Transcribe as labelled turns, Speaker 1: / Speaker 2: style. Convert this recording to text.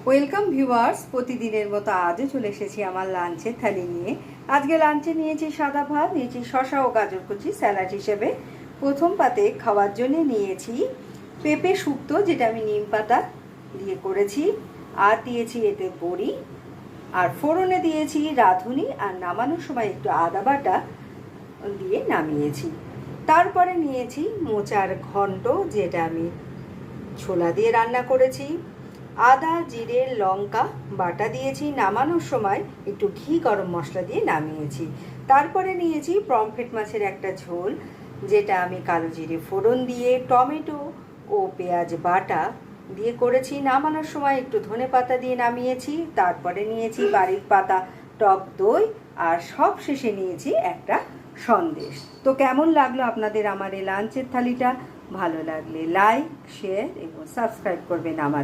Speaker 1: Welcome viewers, প্রতিদিনের মতো আজও চলে এসেছি আমার লাঞ্চের থালি নিয়ে। আজকে লাঞ্চে নিয়েছি সাদা ভাত, নিয়েছি শসা ও গাজর কুচি স্যালাড হিসেবে। প্রথম পাতে খাওয়ার জন্য নিয়েছি পেঁপে শুক্তো, যেটা আমি নিম পাতা দিয়ে করেছি, আর দিয়েছি এতে বড়ি, আর ফোড়নে দিয়েছি রাঁধুনি, আর নামানোর সময় একটু আদা বাটা দিয়ে নামিয়েছি। তারপরে নিয়েছি মোচার ঘন্ট, যেটা আমি ছোলা দিয়ে রান্না করেছি। আদা জিরে লঙ্কা বাটা দিয়েছি, নামানোর সময় একটু ঘি গরম মশলা দিয়ে নামিয়েছি। তারপরে নিয়েছি পমফ্রেট মাছের একটা ঝোল, যেটা আমি কালো জিরে ফোড়ন দিয়ে টমেটো ও পেঁয়াজ বাটা দিয়ে করেছি। নামানোর সময় একটু ধনে পাতা দিয়ে নামিয়েছি। তারপরে নিয়েছি বাড়ির পাতা টক দই, আর সব শেষে নিয়েছি একটা সন্দেশ। তো কেমন লাগলো আপনাদের আমার এই লাঞ্চের থালিটা? ভালো লাগলে লাইক শেয়ার এবং সাবস্ক্রাইব করবেন আমার